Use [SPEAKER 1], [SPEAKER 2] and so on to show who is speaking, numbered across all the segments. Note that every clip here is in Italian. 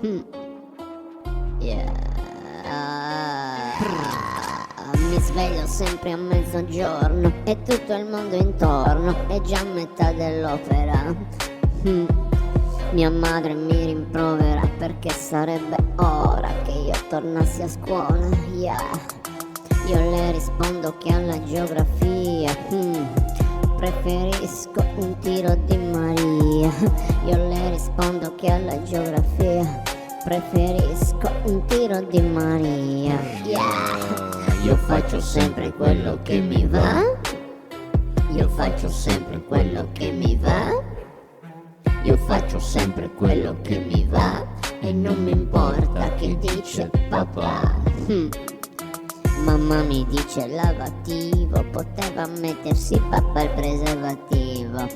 [SPEAKER 1] Mm. Yeah. Mi sveglio sempre a mezzogiorno e tutto il mondo intorno è già a metà dell'opera. Mia madre mi rimprovera perché sarebbe ora che io tornassi a scuola. Yeah. Io le rispondo che alla geografia preferisco un tiro di Maria. Io le rispondo che alla geografia preferisco un tiro di Maria. Yeah. Io faccio sempre quello che mi va. Io faccio sempre quello che mi va. Io faccio sempre quello che mi va e non mi importa che dice papà. Mamma mi dice lavativo, poteva mettersi papà il preservativo.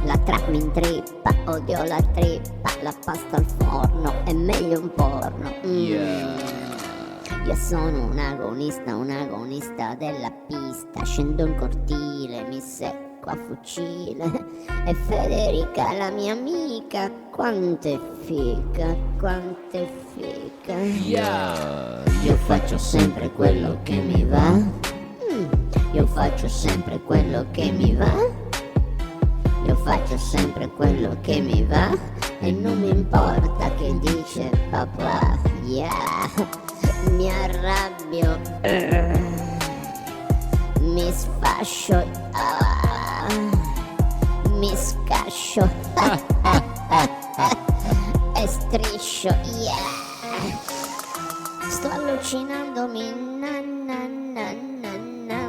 [SPEAKER 1] La trap mi intrippa, odio la trippa, la pasta al forno è meglio un porno. Io sono un agonista della pista, scendo in cortile, mi secco a fucile. E Federica, la mia amica, quanto è figa, quanto è figa. Io faccio sempre quello che mi va. Io faccio sempre quello che mi va. Io faccio sempre quello che mi va e non mi importa che dice papà. Yeah. Mi arrabbio, mi sfascio, mi scascio e striscio, yeah. Sto allucinandomi,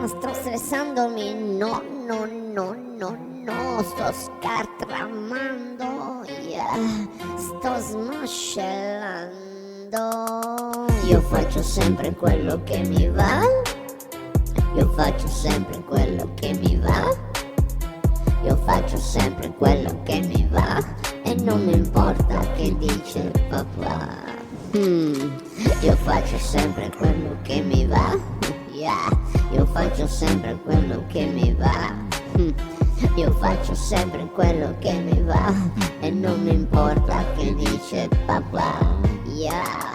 [SPEAKER 1] sto stressandomi, no, sto scartramando, yeah. Sto smascellando. Io faccio sempre quello che mi va. Io faccio sempre quello che mi va. Io faccio sempre quello che mi va e non mi importa che dice papà. Io faccio sempre quello che mi va. Yeah. Io faccio sempre quello che mi va. Io faccio sempre quello che mi va e non mi importa che dice papà. Yeah.